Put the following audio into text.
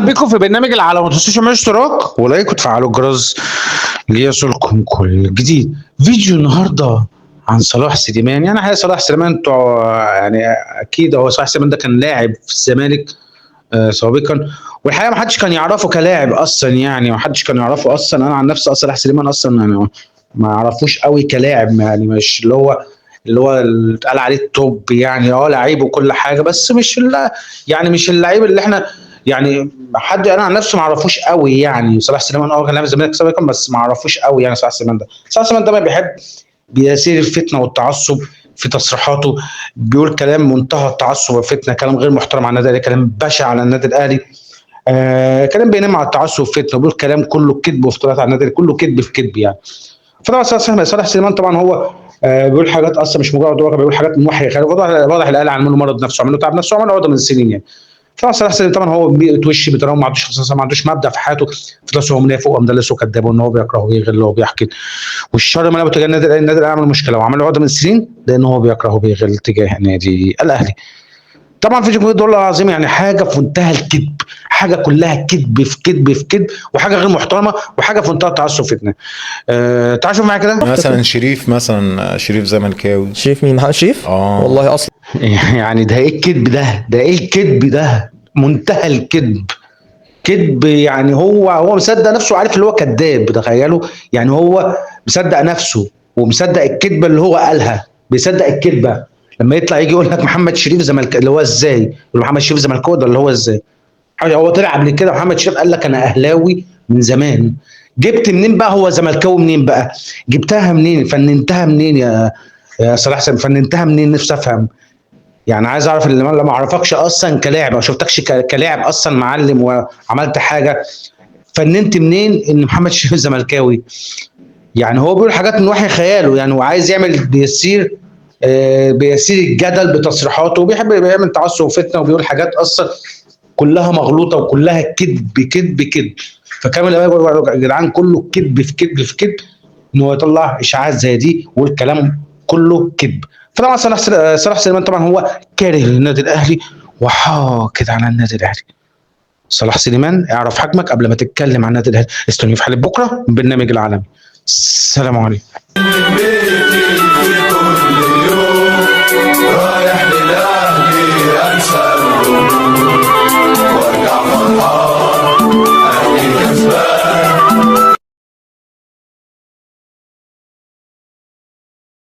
بكم في برنامج العالم، ما تنسوش تعملوا اشتراك ولايك وتفعلوا الجرس ليصلكم كل جديد. فيديو النهارده عن صلاح سليمان. يعني حقيقة صلاح سليمان انتوا يعني اكيد هو صلاح سليمان ده كان لاعب في الزمالك سابقا، والحقيقه ما حدش كان يعرفه كلاعب اصلا، يعني ما حدش كان يعرفه اصلا. انا عن نفسي صلاح سليمان اصلا يعني ما اعرفوش قوي كلاعب، يعني مش اللي اتقال عليه التوب، يعني لعيب وكل حاجه، بس يعني مش اللعيب اللي احنا يعني حد. انا عن نفسي ما اعرفوش قوي، يعني صلاح سليمان كان لاعب الزمالك سابقا بس ما اعرفوش قوي. يعني صلاح سليمان ده ما بيحب بيسير الفتنه والتعصب في تصريحاته، بيقول كلام منتهى التعصب والفتنه، كلام غير محترم على النادي الاهلي، كلام بشع على النادي الاهلي، كلام بينام على التعصب والفتنه، بيقول كلام كله كذب وافتراءات على النادي الاهلي، كله كذب في كذب يعني. فطبعا صلاح سليمان طبعا هو بيقول حاجات اصلا مش مجرد واقع، بيقول حاجات من وحي خارج، واضح الاهلي عمل له مرض نفسه، عمل له تعب نفسه، عمل له عقده من السنين يعني. طبعا صلاح سليم طبعا هو بيتوش بطريقه، ما عندوش خصوصا، ما عندوش مبدا في حياته، في راسه هو منافق ومدلس وكذاب، وان هو بيكره وبيغل وبيحقد، والشر ما تجاه النادي الاهلي عمل مشكله وعمل له عقده من السنين، لان هو بيكره وبيغل تجاه النادي الاهلي. طبعا في جمهور الدول العظيم، يعني حاجه في منتهى الكذب، حاجه كلها كذب في كذب في كذب، وحاجه غير محترمه، وحاجه في منتهى التعصب فتنه. تعال شوف معايا كده. مثلا شريف زملكاوي. شريف مين؟ محمد شريف؟ والله اصلا يعني ده ايه الكذب ده ايه الكذب ده؟ منتهى الكذب، كذب. يعني هو مصدق نفسه، عارف اللي هو كذاب، تخيلوا. يعني هو مصدق نفسه ومصدق الكذبه اللي هو قالها، بيصدق الكذبه. لما يطلع يجي يقول لك محمد شريف زملكاوي، اللي هو ازاي؟ يقول محمد شريف زملكاوي ده اللي هو ازاي؟ هو طلع قبل كده محمد شريف قال لك انا اهلاوي من زمان. جبت منين بقى هو زملكاوي منين بقى؟ جبتها منين؟ فننتها منين يا صلاح سليم؟ فننتها منين؟ نفسي افهم. يعني عايز اعرف اللي ما اعرفكش اصلا كلاعب، او شفتكش كلاعب اصلا معلم وعملت حاجه، فننت منين ان محمد شريف زملكاوي؟ يعني هو بيقول حاجات من وحي خياله، يعني وعايز يعمل بيسير الجدل بتصريحاته، وبيحب يعمل تعصب وفتنه، وبيقول حاجات اصلا كلها مغلوطه وكلها كذب كذب كذب. فكامل يا جدعان كله كذب في كذب في كذب، ان هو يطلع اشاعات زي دي والكلام كله كذب. فطبعا صلاح سليمان طبعا هو كاره للنادي الاهلي وحاقد على النادي الاهلي. صلاح سليمان اعرف حجمك قبل ما تتكلم عن النادي الاهلي. استنوا في حلقه بكره من برنامج العالمي. السلام عليكم. رايح للأهلي أنسى